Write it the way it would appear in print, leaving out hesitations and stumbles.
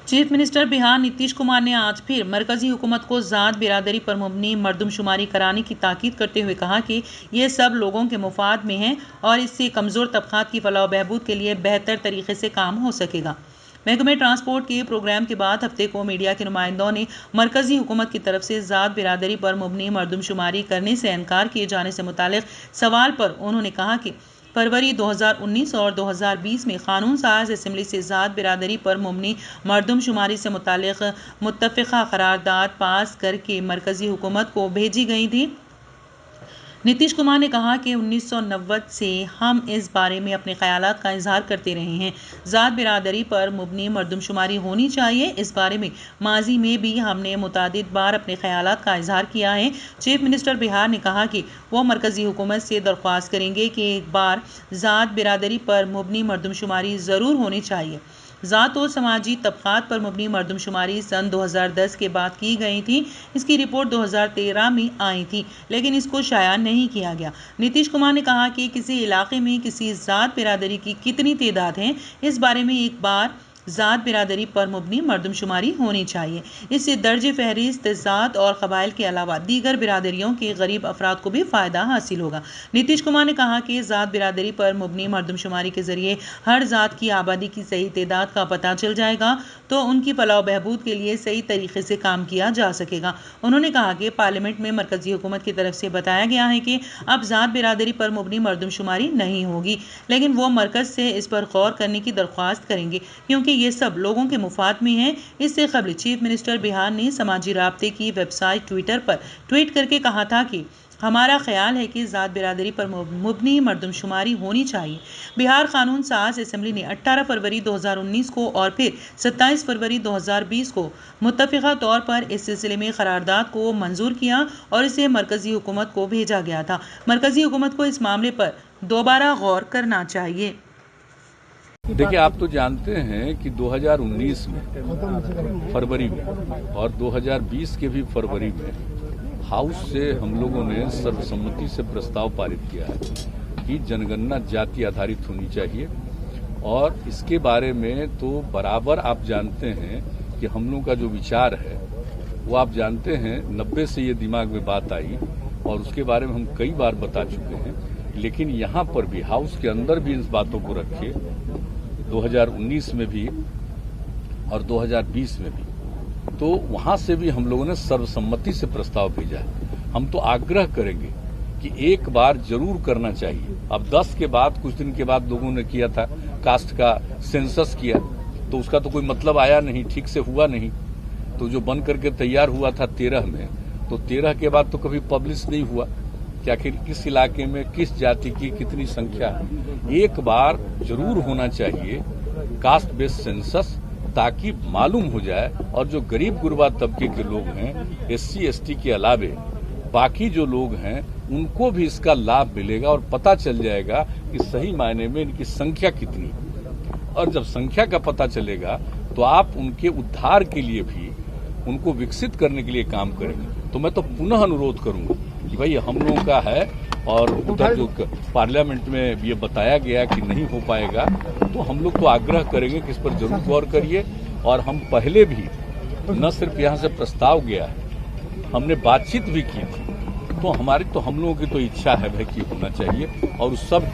Chief minister Bihar Nitish Kumar ने आज फिर मरकजी हुकूमत को जात बिरादरी पर मबनी मरदमशुमारी कराने की ताकीद करते हुए कहा कि ये सब लोगों के मुफाद में है और इससे कमज़ोर तबकात की फलाह बहबूद के लिए बेहतर तरीके से काम हो सकेगा। महकमे ट्रांसपोर्ट के प्रोग्राम के बाद हफ्ते को मीडिया के नुमाइंदों ने मरकजी हुकूमत की तरफ से जात बिरादरी पर मबनी मरदमशुमारी करने से इनकार किए जाने से मुतालिक सवाल पर उन्होंने कहा कि फरवरी 2019 और 2020 में कानून साज असम्बली से जात बिरादरी पर मबनी मरदमशुमारी से मुतालिक मुत्तफ़िक़ा करारदाद पास करके मरकजी हुकूमत को भेजी गई थी। नीतीश कुमार ने कहा कि 1990 से हम इस बारे में अपने ख्यालात का इजहार करते रहे हैं। जात बिरादरी पर मबनी मरदमशुमारी होनी चाहिए। इस बारे में माजी में भी हमने मुतादिद बार अपने ख्यालात का इजहार किया है। चीफ मिनिस्टर बिहार ने कहा कि वो मरकजी हुकूमत से दरख्वास्त करेंगे कि एक बार जात बिरादरी पर मबनी मरदमशुमारी ज़रूर होनी चाहिए। ज़ात और समाजी तबकात पर मबनी मरदमशुमारी सन 2010 के बाद की गई थी। इसकी रिपोर्ट 2013 में आई थी, लेकिन इसको शाया नहीं किया गया। नीतीश कुमार ने कहा कि किसी इलाके में किसी ज़ात बिरादरी की कितनी तादाद है, इस बारे में एक बार ज़ात बिरादरी पर मबनी मरदमशुमारी होनी चाहिए। इससे दर्ज फहरिस्त ज़ात और कबाइल के अलावा दीगर बिरादरियों के गरीब अफराद को भी फ़ायदा हासिल होगा। नीतीश कुमार ने कहा कि ज़ात बिरादरी पर मबनी मरदमशुमारी के ज़रिए हर ज़ात की आबादी की सही तादाद का पता चल जाएगा तो उनकी फलाह बहबूद के लिए सही तरीके से काम किया जा सकेगा। उन्होंने कहा कि पार्लियामेंट में मरकजी हुकूमत की तरफ से बताया गया है कि अब ज़ात बिरादरी पर मबनी मरदमशुमारी नहीं होगी, लेकिन वो मरकज़ से इस पर गौर करने की दरख्वास्त करेंगे क्योंकि ये सब लोगों के मुफाद में है। इससे कबल चीफ मिनिस्टर बिहार ने समाजी राब्ते की वेबसाइट ट्विटर पर ट्वीट करके कहा था कि हमारा ख्याल है कि ज़ात बिरादरी पर मबनी मरदमशुमारी होनी चाहिए। बिहार कानून साज असम्बली ने 18 फरवरी 2019 को और फिर 27 फरवरी 2020 को मुत्तफ़िक़ा तौर पर इस सिलसिले में करारदाद को मंजूर किया और इसे मरकजी हुकूमत को भेजा गया था। मरकजी हुकूमत को इस मामले पर दोबारा गौर करना चाहिए। देखिए, आप तो जानते हैं कि 2019 में फरवरी में और 2020 के भी फरवरी में हाउस से हम लोगों ने सर्वसम्मति से प्रस्ताव पारित किया है कि जनगणना जाति आधारित होनी चाहिए। और इसके बारे में तो बराबर आप जानते हैं कि हम लोगों का जो विचार है वो आप जानते हैं 90 से ये दिमाग में बात आई और उसके बारे में हम कई बार बता चुके हैं। लेकिन यहाँ पर भी हाउस के अंदर भी इस बातों को रखे 2019 में भी और 2020 में भी, तो वहां से भी हम लोगों ने सर्वसम्मति से प्रस्ताव भेजा है। हम तो आग्रह करेंगे कि एक बार जरूर करना चाहिए। अब 10 के बाद कुछ दिन के बाद लोगों ने किया था कास्ट का सेंसस किया, तो उसका तो कोई मतलब आया नहीं, ठीक से हुआ नहीं। तो जो बन करके तैयार हुआ था 13 में, तो 13 के बाद तो कभी पब्लिश नहीं हुआ कि आखिर किस इलाके में किस जाति की कितनी संख्या है। एक बार जरूर होना चाहिए कास्ट बेस्ड सेंसस, ताकि मालूम हो जाए और जो गरीब गुरबा तबके के लोग हैं, SC ST के अलावे बाकी जो लोग हैं, उनको भी इसका लाभ मिलेगा और पता चल जाएगा कि सही मायने में इनकी संख्या कितनी है। और जब संख्या का पता चलेगा तो आप उनके उद्धार के लिए भी, उनको विकसित करने के लिए काम करेंगे। तो मैं तो पुनः अनुरोध करूंगा कि भाई हम लोगों का है और उधर जो पार्लियामेंट में ये बताया गया कि नहीं हो पाएगा, तो हम लोग तो आग्रह करेंगे कि इस पर जरूर गौर करिए। और हम पहले भी न सिर्फ यहाँ से प्रस्ताव गया है, हमने बातचीत भी की थी। तो हम लोगों की तो इच्छा है भाई कि होना चाहिए और उस सब